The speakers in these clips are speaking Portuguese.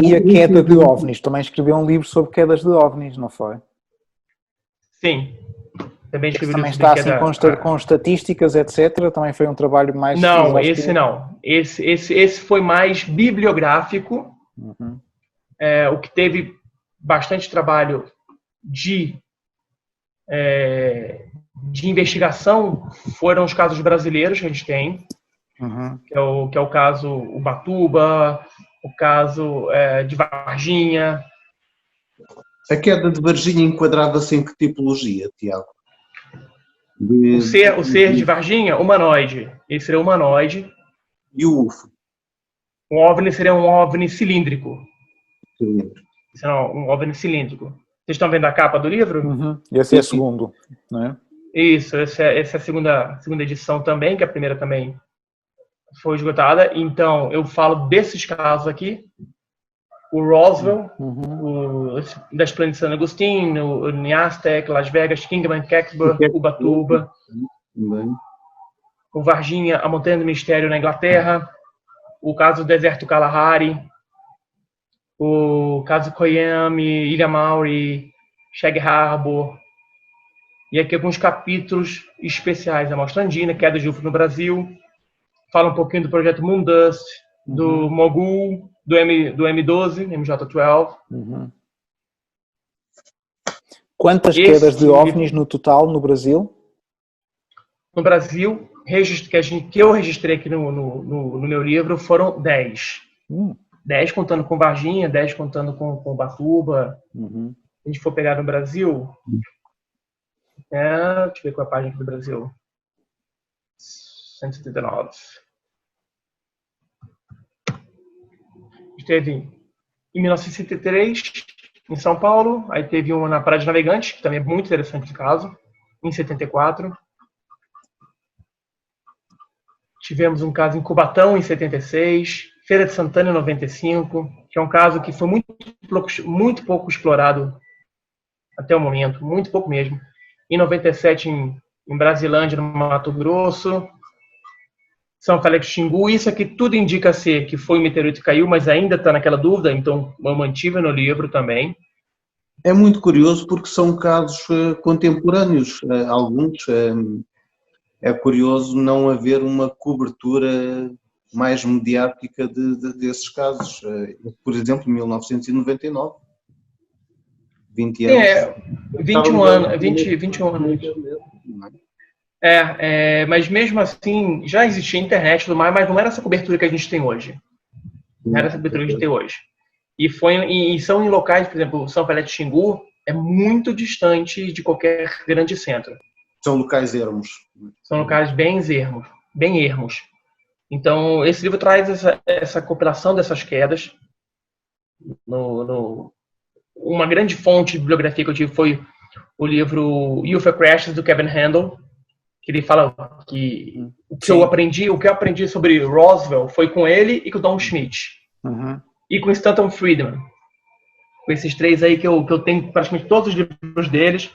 E a queda de OVNIs, também escreveu um livro sobre quedas de OVNIs, não foi? Sim, também escrevi também está assim com estatísticas, etc. Também foi um trabalho mais... Não, esse não. Esse foi mais bibliográfico. Uhum. O que teve bastante trabalho de investigação foram os casos brasileiros que a gente tem, uhum. que é o caso Ubatuba, o caso de Varginha. A queda de Varginha enquadrava-se em que tipologia, Tiago? O ser de Varginha, humanoide. Ele seria humanoide. E o UFO? O OVNI seria um OVNI cilíndrico. Cilíndrico. Um OVNI cilíndrico. Vocês estão vendo a capa do livro? Uhum. Esse é o segundo, não é? Isso, essa é a segunda edição também, que a primeira também foi esgotada. Então, eu falo desses casos aqui. O Roswell, das planícies de San Agustín, o Aztec, Las Vegas, Kingman, Kecksburg, Ubatuba. O Varginha, a Montanha do Mistério na Inglaterra. O caso do Deserto Kalahari. O caso Koyami, Ilha Mauri, Shag Harbor. E aqui alguns capítulos especiais. A Amostra Andina, queda de UFO no Brasil. Fala um pouquinho do projeto Moondust, do Mogul, do M12, MJ-12. Uhum. Quantas quedas de OVNIs no total no Brasil? No Brasil, que eu registrei aqui no meu livro, foram 10. 10 contando com Varginha, 10 contando com Ubatuba. Se a gente for pegar no Brasil... deixa eu ver qual é a página aqui do Brasil. 179. Teve em 1963, em São Paulo. Aí teve uma na Praia de Navegantes, que também é muito interessante esse caso, em 74. Tivemos um caso em Cubatão, em 76. Feira de Santana, em 95, que é um caso que foi muito pouco explorado até o momento, muito pouco mesmo. Em 97, em Brasilândia, no Mato Grosso. São Félix Xingu, isso aqui tudo indica ser que foi um meteorito que caiu, mas ainda está naquela dúvida, então eu mantive no livro também. É muito curioso porque são casos contemporâneos, alguns. É curioso não haver uma cobertura mais mediática desses casos. Por exemplo, em 1999, 20 anos. 21 anos. Mas mesmo assim, já existia internet e tudo mais, mas não era essa cobertura que a gente tem hoje. Não era essa cobertura que a gente tem hoje. E são em locais, por exemplo, São Félix Xingu é muito distante de qualquer grande centro. São locais ermos. São locais bem ermos. Então, esse livro traz essa compilação dessas quedas. Uma grande fonte de bibliografia que eu tive foi o livro UFO Crashes, do Kevin Handel, que ele fala que o que eu aprendi sobre Roswell foi com ele e com o Don Schmitt. E com Stanton Friedman. Com esses três aí que eu tenho praticamente todos os livros deles.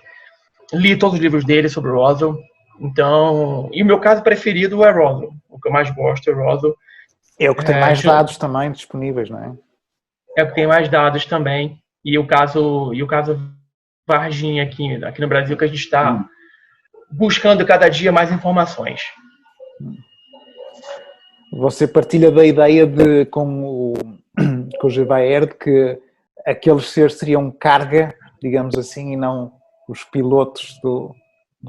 Li todos os livros deles sobre Roswell. Então, e o meu caso preferido é Roswell. O que eu mais gosto é Roswell. É o que tem mais dados também disponíveis, não é? É o que tem mais dados também. E o caso Varginha aqui no Brasil, que a gente está buscando cada dia mais informações. Você partilha da ideia de, com o Gevaer, de que aqueles seres seriam carga, digamos assim, e não os pilotos do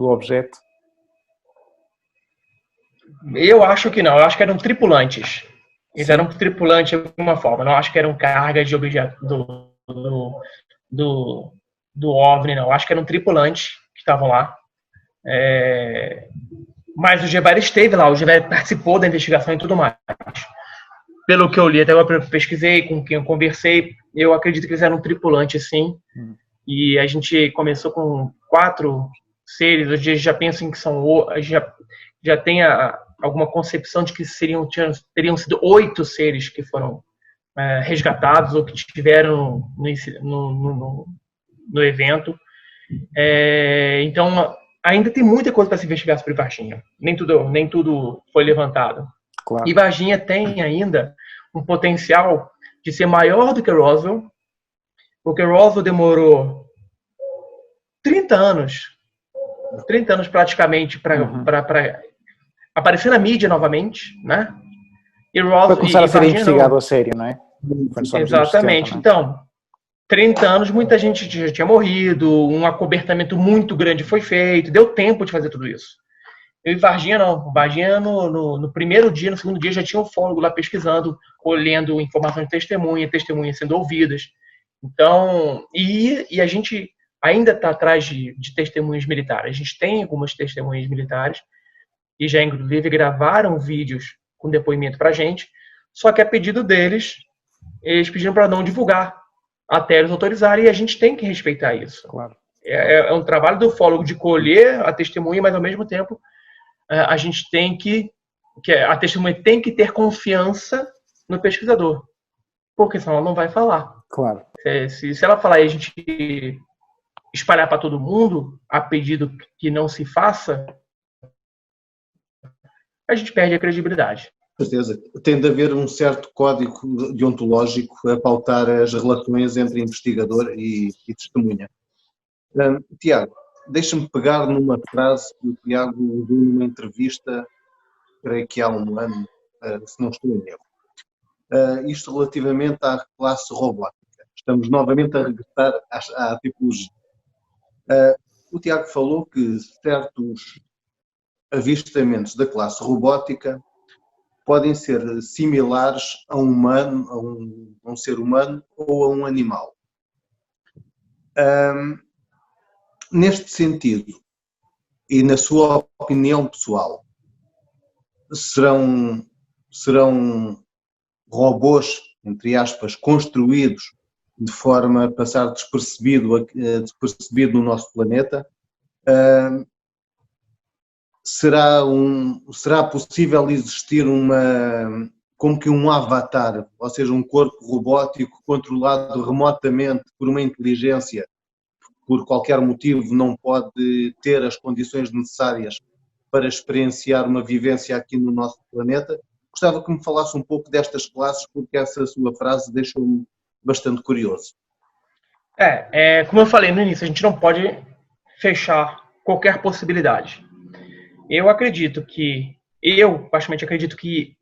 objeto? Eu acho que não. Eu acho que eram tripulantes. Eles eram tripulantes de alguma forma. Não acho que eram carga de objeto do OVNI, não. Eu acho que eram tripulantes que estavam lá. Mas o Gevaer esteve lá, o Gevaer participou da investigação e tudo mais. Pelo que eu li, até agora eu pesquisei, com quem eu conversei, eu acredito que eles eram tripulantes, sim. E a gente começou com 4 seres, hoje já pensam que são... Já tem alguma concepção de que teriam sido 8 seres que foram resgatados ou que tiveram no evento. Então, ainda tem muita coisa para se investigar sobre Varginha. Nem tudo foi levantado. Claro. E Varginha tem ainda um potencial de ser maior do que Roswell, porque Roswell demorou 30 anos praticamente para aparecer na mídia novamente, né? E Roswell, para começar a ser Varginha, investigado a sério, não é? Exatamente. Então, 30 anos, muita gente já tinha morrido, um acobertamento muito grande foi feito, deu tempo de fazer tudo isso. Eu e Varginha não. Varginha, no primeiro dia, no segundo dia, já tinha um ufólogo lá pesquisando, colhendo informações de testemunhas sendo ouvidas. Então, e a gente ainda está atrás de testemunhas militares. A gente tem algumas testemunhas militares e já, inclusive, gravaram vídeos com depoimento para a gente, só que a pedido deles, eles pediram para não divulgar até eles autorizarem, e a gente tem que respeitar isso. Claro. É um trabalho do ufólogo de colher a testemunha, mas, ao mesmo tempo, a gente tem que a testemunha tem que ter confiança no pesquisador, porque senão ela não vai falar. Claro. Se ela falar e a gente espalhar para todo mundo a pedido que não se faça, a gente perde a credibilidade. Com certeza. Tem de haver um certo código deontológico a pautar as relações entre investigador e testemunha. Tiago, deixa-me pegar numa frase que o Tiago usou numa entrevista, creio que há um ano, se não estou em erro. Isto relativamente à classe robótica. Estamos novamente a regressar à tipologia. O Tiago falou que certos avistamentos da classe robótica podem ser similares a um humano, a um ser humano ou a um animal. Neste sentido, e na sua opinião pessoal, serão robôs, entre aspas, construídos de forma a passar despercebido no nosso planeta? Será possível existir como que um avatar, ou seja, um corpo robótico controlado remotamente por uma inteligência, por qualquer motivo não pode ter as condições necessárias para experienciar uma vivência aqui no nosso planeta? Gostava que me falasse um pouco destas classes, porque essa sua frase deixou-me bastante curioso. Como eu falei no início, a gente não pode fechar qualquer possibilidade. Eu particularmente acredito que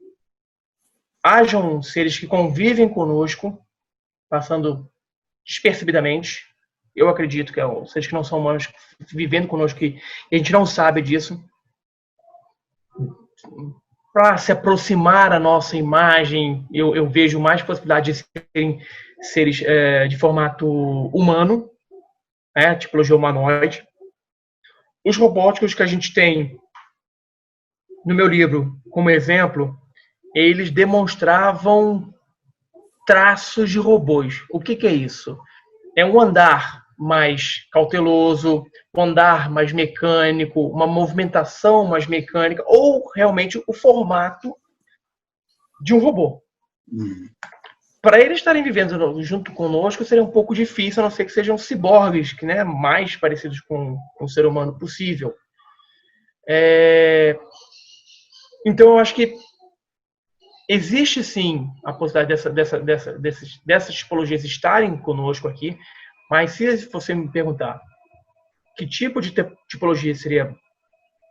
hajam seres que convivem conosco, passando despercebidamente. Eu acredito que seres que não são humanos vivendo conosco e a gente não sabe disso. Para se aproximar a nossa imagem, eu vejo mais possibilidade de serem seres de formato humano, tipologia humanoide. Os robóticos que a gente tem no meu livro, como exemplo, eles demonstravam traços de robôs. O que é isso? É um andar mais cauteloso, um andar mais mecânico, uma movimentação mais mecânica, ou realmente o formato de um robô. Para eles estarem vivendo junto conosco seria um pouco difícil, a não ser que sejam ciborgues, que, né, mais parecidos com o ser humano possível. Então, eu acho que existe, sim, a possibilidade dessas tipologias estarem conosco aqui, mas se você me perguntar que tipo de tipologia seria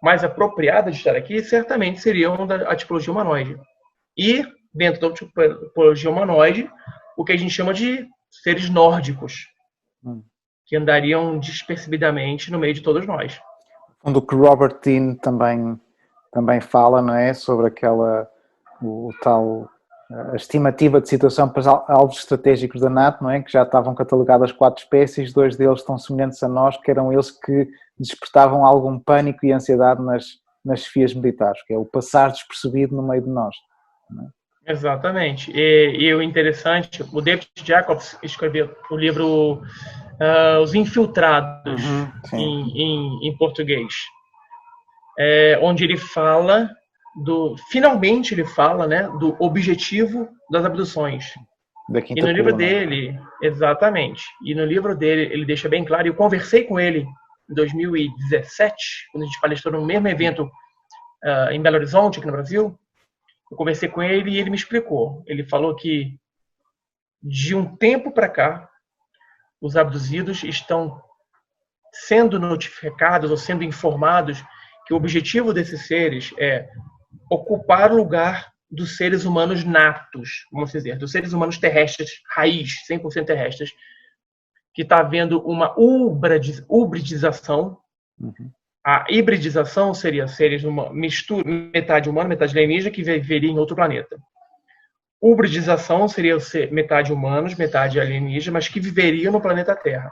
mais apropriada de estar aqui, certamente seria a tipologia humanoide. E, dentro da tipologia humanoide, o que a gente chama de seres nórdicos, que andariam despercebidamente no meio de todos nós. O que Robert Dean também fala, não é? Sobre o tal a estimativa de situação para os alvos estratégicos da NATO, não é? Que já estavam catalogadas 4 espécies, 2 deles tão semelhantes a nós, que eram eles que despertavam algum pânico e ansiedade nas chefias militares, que é o passar despercebido no meio de nós. Não é? Exatamente. E o interessante, o David Jacobs escreveu o livro Os Infiltrados, em português, onde ele fala finalmente ele fala, né, do objetivo das abduções. E no livro dele, exatamente, e no livro dele ele deixa bem claro, eu conversei com ele em 2017, quando a gente palestrou no mesmo evento em Belo Horizonte, aqui no Brasil. Eu conversei com ele e ele me explicou. Ele falou que de um tempo para cá, os abduzidos estão sendo notificados ou sendo informados que o objetivo desses seres é ocupar o lugar dos seres humanos natos, vamos dizer, dos seres humanos terrestres, raiz, 100% terrestres, que está havendo uma hibridização. A hibridização seria seres uma mistura, metade humana, metade alienígena, que viveria em outro planeta. Hibridização seria metade humanos, metade alienígena, mas que viveriam no planeta Terra.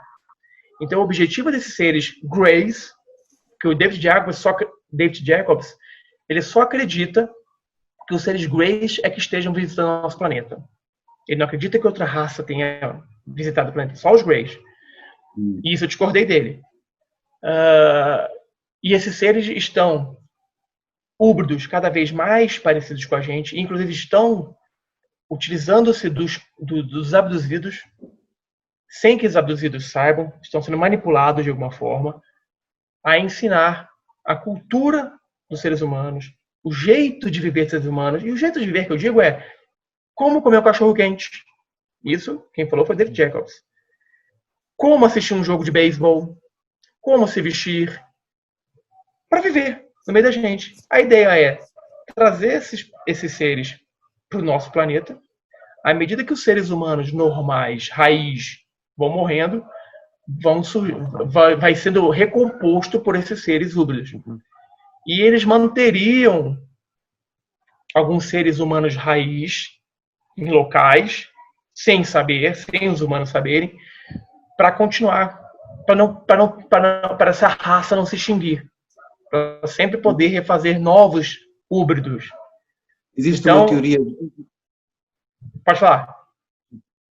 Então, o objetivo desses seres Greys, que o David Jacobs ele só acredita que os seres Greys é que estejam visitando o nosso planeta. Ele não acredita que outra raça tenha visitado o planeta, só os Greys. E isso eu discordei dele. E esses seres estão híbridos, cada vez mais parecidos com a gente, inclusive estão utilizando-se dos abduzidos, sem que os abduzidos saibam, estão sendo manipulados de alguma forma, a ensinar a cultura dos seres humanos, o jeito de viver dos seres humanos. E o jeito de viver que eu digo é como comer um cachorro quente. Isso, quem falou foi David Jacobs. Como assistir um jogo de beisebol, como se vestir, para viver no meio da gente. A ideia é trazer esses seres para o nosso planeta. À medida que os seres humanos normais, raiz, vão morrendo, vai sendo recomposto por esses seres híbridos. E eles manteriam alguns seres humanos raiz em locais, sem os humanos saberem, para continuar, para essa raça não se extinguir, para sempre poder refazer novos híbridos. Existe uma teoria. Pode falar.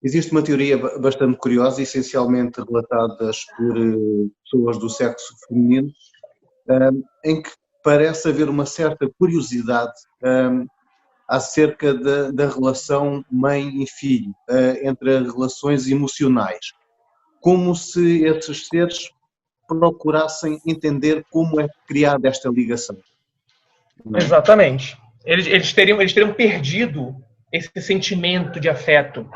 Existe uma teoria bastante curiosa, essencialmente relatadas por pessoas do sexo feminino, em que parece haver uma certa curiosidade acerca da relação mãe e filho, entre as relações emocionais, como se esses seres procurassem entender como é criada esta ligação. Exatamente. Eles teriam perdido esse sentimento de afeto.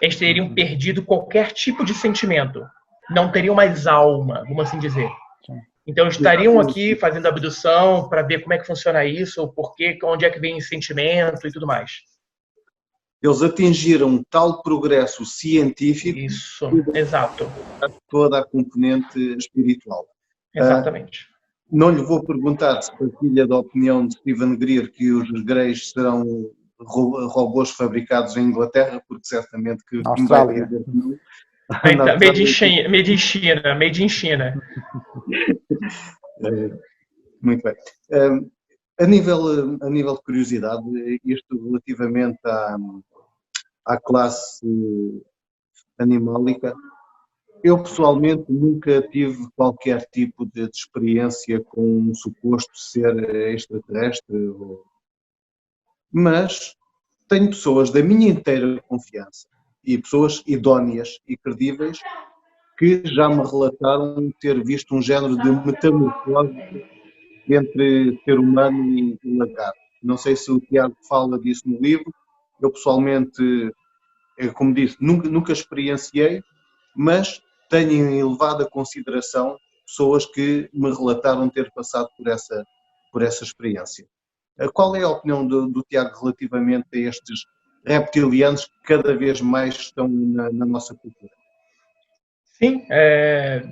Eles teriam perdido qualquer tipo de sentimento. Não teriam mais alma, vamos assim dizer. Então, estariam aqui fazendo abdução para ver como é que funciona isso, o porquê, onde é que vem esse sentimento e tudo mais. Eles atingiram tal progresso científico. Isso, exato. Toda a componente espiritual. Exatamente. Não lhe vou perguntar se partilha da opinião de Steven Greer que os Greys serão robôs fabricados em Inglaterra, porque certamente que na Austrália. Made in China. Muito bem. A nível de curiosidade, isto relativamente à classe animálica, eu pessoalmente nunca tive qualquer tipo de experiência com um suposto ser extraterrestre, mas tenho pessoas da minha inteira confiança e pessoas idóneas e credíveis que já me relataram ter visto um género de metamorfose entre ser humano e lagarto. Não sei se o Tiago fala disso no livro. Eu pessoalmente, como disse, nunca experienciei, mas tenho em elevada consideração pessoas que me relataram ter passado por essa experiência. Qual é a opinião do Tiago relativamente a estes reptilianos que cada vez mais estão na nossa cultura? Sim,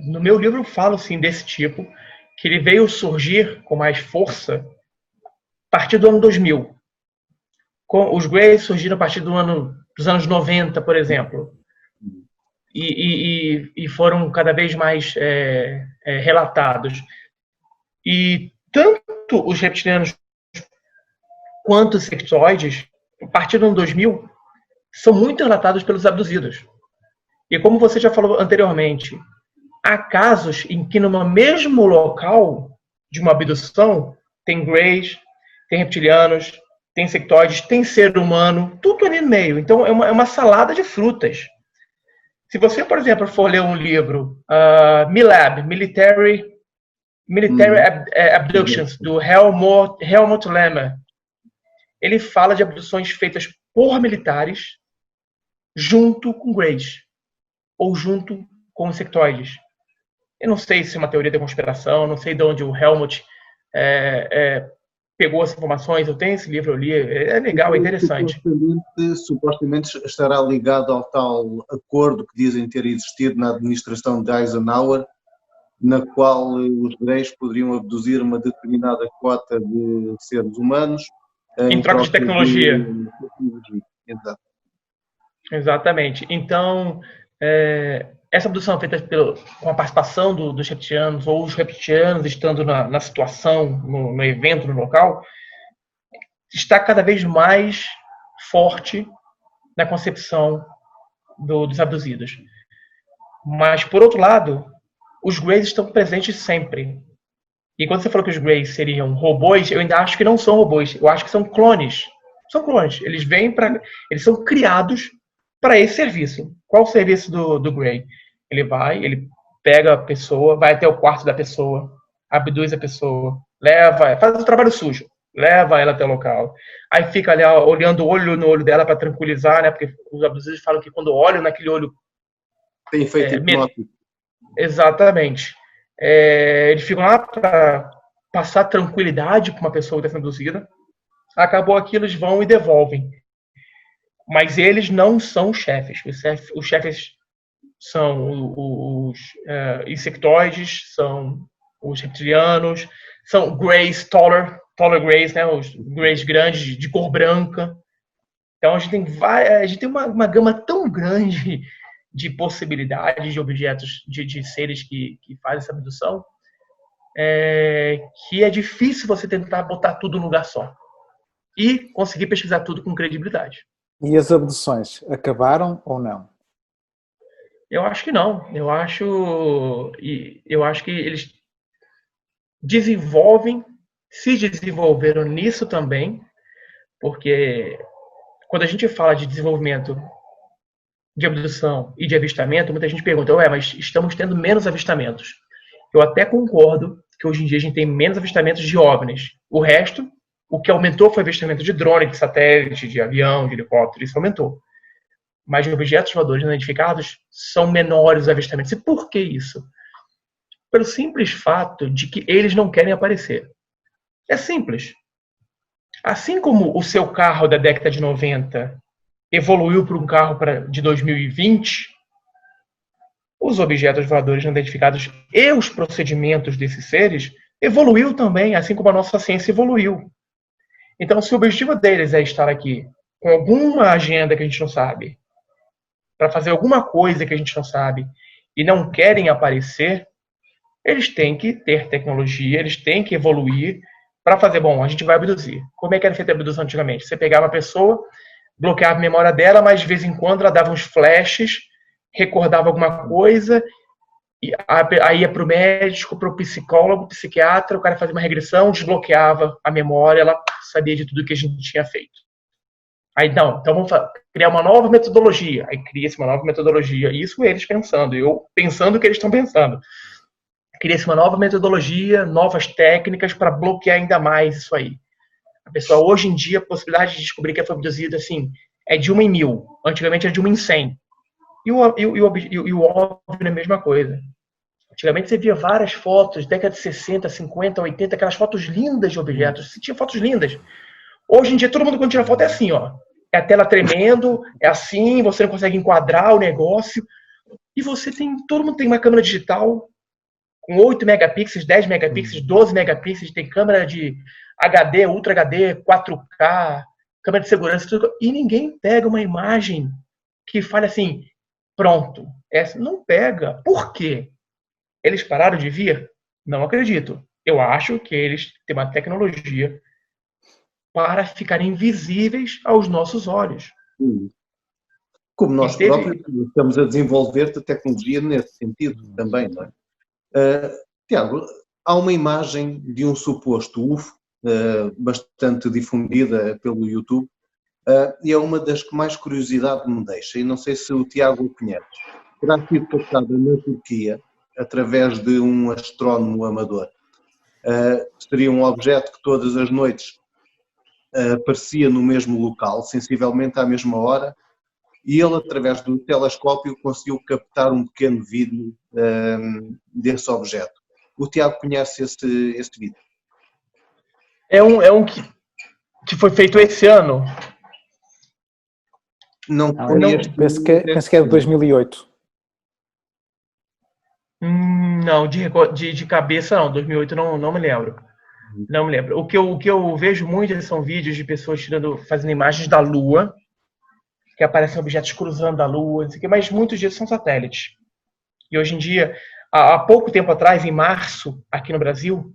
no meu livro eu falo sim, desse tipo, que ele veio surgir com mais força a partir do ano 2000, os Greys surgiram a partir dos anos 90, por exemplo. E foram cada vez mais relatados. E tanto os reptilianos quanto os sectoides, a partir do ano 2000, são muito relatados pelos abduzidos. E como você já falou anteriormente, há casos em que no mesmo local de uma abdução tem Greys, tem reptilianos, tem sectoides, tem ser humano, tudo ali no meio. Então é uma salada de frutas. Se você, por exemplo, for ler um livro, MILAB, Military Abductions, do Helmut Lemmer, ele fala de abduções feitas por militares junto com Greys, ou junto com os sectoides. Eu não sei se é uma teoria da conspiração, não sei de onde o Helmut pegou as informações. Eu tenho esse livro, eu li, é legal, é interessante. Supostamente estará ligado ao tal acordo que dizem ter existido na administração de Eisenhower, na qual os Greys poderiam abduzir uma determinada quota de seres humanos em troca de tecnologia. Exato. Exatamente. Então, essa abdução feita com a participação dos reptilianos, ou os reptilianos estando na situação, no evento, no local, está cada vez mais forte na concepção dos abduzidos. Mas, por outro lado, os Greys estão presentes sempre. E quando você falou que os Greys seriam robôs, eu ainda acho que não são robôs. Eu acho que são clones. São clones. Eles eles são criados para esse serviço. Qual o serviço do Grey? Ele pega a pessoa, vai até o quarto da pessoa, abduz a pessoa, faz o trabalho sujo, leva ela até o local. Aí fica ali olhando o olho no olho dela para tranquilizar, né? Porque os abduzidos falam que quando olham naquele olho... Tem efeito hipnótico. Exatamente. Eles ficam lá para passar tranquilidade para uma pessoa que está sendo abduzida. Acabou aquilo, eles vão e devolvem. Mas eles não são os chefes. Os chefes são os insectoides, são os reptilianos, são Greys, taller Greys, né? Os Greys grandes, de cor branca. Então a gente tem uma gama tão grande de possibilidades de objetos, de seres que fazem essa abdução, que é difícil você tentar botar tudo num lugar só e conseguir pesquisar tudo com credibilidade. E as abduções acabaram ou não? Eu acho que não. Eu acho que eles se desenvolveram nisso também, porque quando a gente fala de desenvolvimento de abdução e de avistamento, muita gente pergunta, mas estamos tendo menos avistamentos. Eu até concordo que hoje em dia a gente tem menos avistamentos de OVNIs. O que aumentou foi o avistamento de drone, de satélite, de avião, de helicóptero, isso aumentou. Mas objetos voadores não identificados são menores os avistamentos. E por que isso? Pelo simples fato de que eles não querem aparecer. É simples. Assim como o seu carro da década de 90 evoluiu para um carro de 2020, os objetos voadores não identificados e os procedimentos desses seres evoluiu também, assim como a nossa ciência evoluiu. Então, se o objetivo deles é estar aqui com alguma agenda que a gente não sabe, para fazer alguma coisa que a gente não sabe, e não querem aparecer, eles têm que ter tecnologia, eles têm que evoluir para fazer, a gente vai abduzir. Como é que era feita a abdução antigamente? Você pegava uma pessoa, bloqueava a memória dela, mas de vez em quando ela dava uns flashes, recordava alguma coisa, e aí ia para o médico, para o psicólogo, psiquiatra, o cara fazia uma regressão, desbloqueava a memória, ela sabia de tudo que a gente tinha feito. Aí então vamos criar uma nova metodologia. Aí cria-se uma nova metodologia. Isso eles pensando, eu pensando o que eles estão pensando. Cria-se uma nova metodologia, novas técnicas para bloquear ainda mais isso aí. A pessoa, hoje em dia, a possibilidade de descobrir que foi abduzida, assim, é de 1 em 1000. Antigamente era de 1 em 100. E o óbvio é a mesma coisa. Antigamente você via várias fotos, década de 60, 50, 80, aquelas fotos lindas de objetos. Você tinha fotos lindas. Hoje em dia, todo mundo quando tira foto é assim, ó. É a tela tremendo, é assim, você não consegue enquadrar o negócio. E todo mundo tem uma câmera digital com 8 megapixels, 10 megapixels, 12 megapixels, tem câmera de HD, Ultra HD, 4K. câmera de segurança, tudo, e ninguém pega uma imagem que fale assim, pronto, essa não pega. Por quê? Eles pararam de vir? Não acredito. Eu acho que eles têm uma tecnologia para ficarem invisíveis aos nossos olhos. Como nós próprios estamos a desenvolver tecnologia nesse sentido também, não é? Tiago, há uma imagem de um suposto UFO, bastante difundida pelo YouTube, e é uma das que mais curiosidade me deixa, e não sei se o Tiago o conhece. Terá sido captada na Turquia, através de um astrónomo amador. Seria um objeto que todas as noites aparecia no mesmo local, sensivelmente à mesma hora, e ele, através do telescópio, conseguiu captar um pequeno vídeo desse objeto. O Tiago conhece este vídeo? É um que foi feito esse ano. Não, penso que é de 2008. Não, de cabeça não, 2008 não me lembro. Não me lembro. O que eu vejo muito são vídeos de pessoas fazendo imagens da Lua, que aparecem objetos cruzando a Lua, mas muitos dias são satélites. E hoje em dia, há pouco tempo atrás, em março, aqui no Brasil,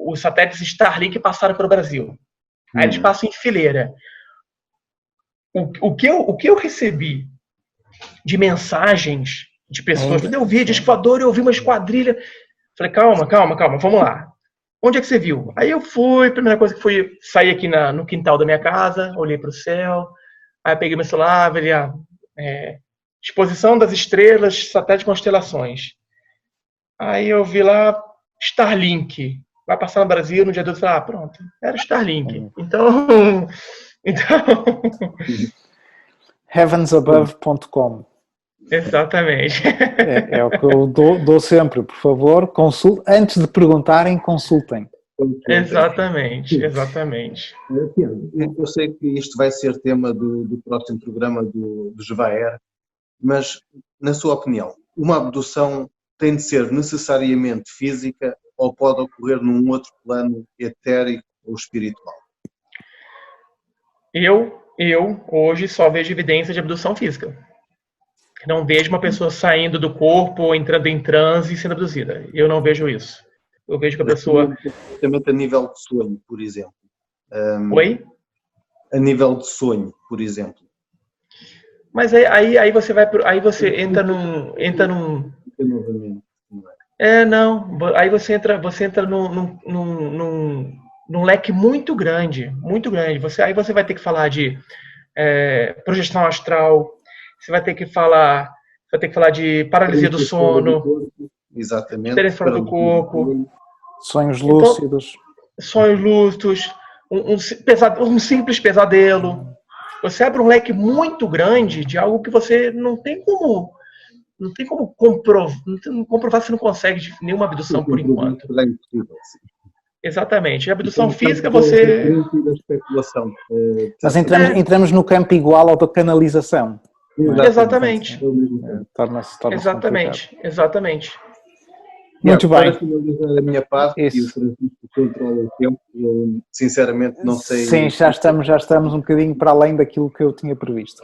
os satélites Starlink passaram pelo Brasil. Aí eles passam em fileira. O que eu recebi de mensagens de pessoas, eu vi disco voador, eu vi uma esquadrilha. Falei, calma, vamos lá. Onde é que você viu? Aí eu fui, a primeira coisa que foi sair aqui no quintal da minha casa, olhei para o céu, aí peguei meu celular, vi exposição das estrelas, satélite de constelações. Aí eu vi lá Starlink, vai passar no Brasil no dia 12, falei, pronto, era Starlink. Então heavensabove.com. Exatamente. É o que eu dou sempre, por favor, antes de perguntarem, consultem. Exatamente. Eu sei que isto vai ser tema do próximo programa do Jevaer, mas, na sua opinião, uma abdução tem de ser necessariamente física ou pode ocorrer num outro plano etérico ou espiritual? Eu hoje só vejo evidência de abdução física. Não vejo uma pessoa saindo do corpo ou entrando em transe e sendo abduzida. Eu não vejo isso. Eu vejo que a pessoa... Também a nível de sonho, por exemplo. Oi? A nível de sonho, por exemplo. Mas aí você vai... Aí você entra num... Não. Aí você entra num leque muito grande. Muito grande. Aí você vai ter que falar de projeção astral. Você vai ter que falar de paralisia do sono. Exatamente. Experiência fora do corpo. Sonhos lúcidos. Sonhos lúcidos. Um simples pesadelo. Você abre um leque muito grande de algo que você não tem como comprovar, você não consegue de nenhuma abdução por enquanto. Exatamente. A abdução física você... Mas entramos no campo igual ao da canalização. Exatamente. Torna-se Exatamente. Muito bem. Para finalizar a minha parte, e o Francisco controla o tempo, eu sinceramente não sei... Sim, já estamos um bocadinho para além daquilo que eu tinha previsto.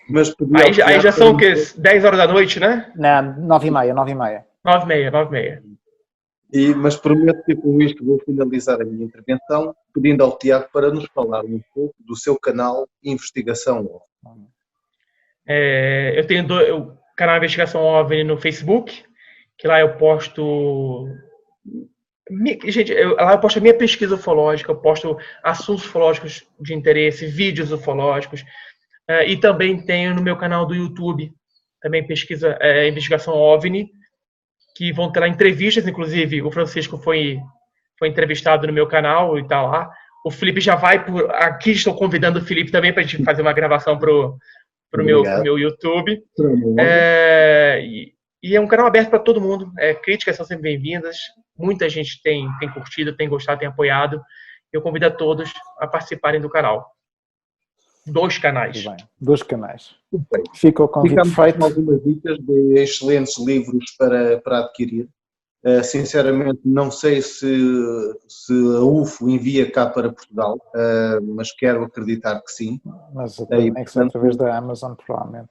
Mas aí já são o quê? 10 horas da noite, né? Não, 9h30. 9h30. Mas prometo que com isto vou finalizar a minha intervenção, pedindo ao Tiago para nos falar um pouco do seu canal Investigação OVNI. Eu tenho o canal Investigação OVNI no Facebook, que lá eu posto... lá eu posto a minha pesquisa ufológica, eu posto assuntos ufológicos de interesse, vídeos ufológicos, e também tenho no meu canal do YouTube, também pesquisa Investigação OVNI, que vão ter lá entrevistas, inclusive o Francisco foi entrevistado no meu canal e tá lá. O Felipe já vai aqui estou convidando o Felipe também para a gente fazer uma gravação pro meu YouTube. E é um canal aberto para todo mundo. Críticas são sempre bem-vindas. Muita gente tem curtido, tem gostado, tem apoiado. Eu convido a todos a participarem do canal. 2 canais. Bem, 2 canais. Fica o convite feito. Com algumas dicas de excelentes livros para adquirir. Sinceramente, não sei se a UFO envia cá para Portugal, mas quero acreditar que sim. Mas tem que ser através da Amazon, provavelmente.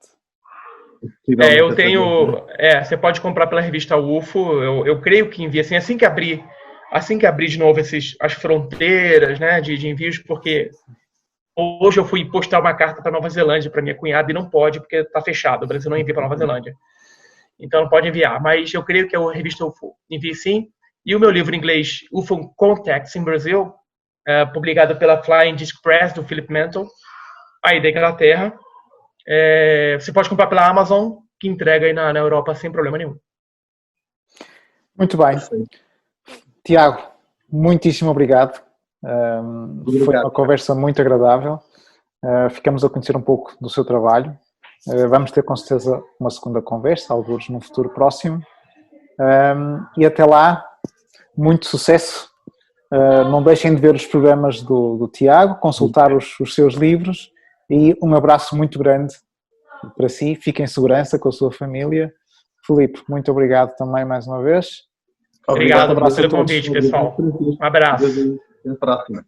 Eu tenho. Você pode comprar pela revista UFO. Eu creio que envia assim que abrir de novo as fronteiras, né, de envios, porque hoje eu fui postar uma carta para Nova Zelândia para minha cunhada e não pode porque está fechado. O Brasil não envia para Nova Zelândia. Então não pode enviar, mas eu creio que a revista UFO envia sim. E o meu livro em inglês, UFO Contacts in Brazil, publicado pela Flying Disc Press, do Philip Mantle, aí da Inglaterra. Você pode comprar pela Amazon, que entrega aí na Europa sem problema nenhum. Muito bem. Tiago, muitíssimo obrigado. Foi uma conversa muito agradável. Ficamos a conhecer um pouco do seu trabalho. Vamos ter com certeza uma segunda conversa, alguns no futuro próximo. E até lá, muito sucesso. Não deixem de ver os programas do Tiago, consultar os seus livros e um abraço muito grande para si. Fique em segurança com a sua família. Filipe, muito obrigado também mais uma vez. Obrigado pelo convite, pessoal. Um abraço. Até a próxima.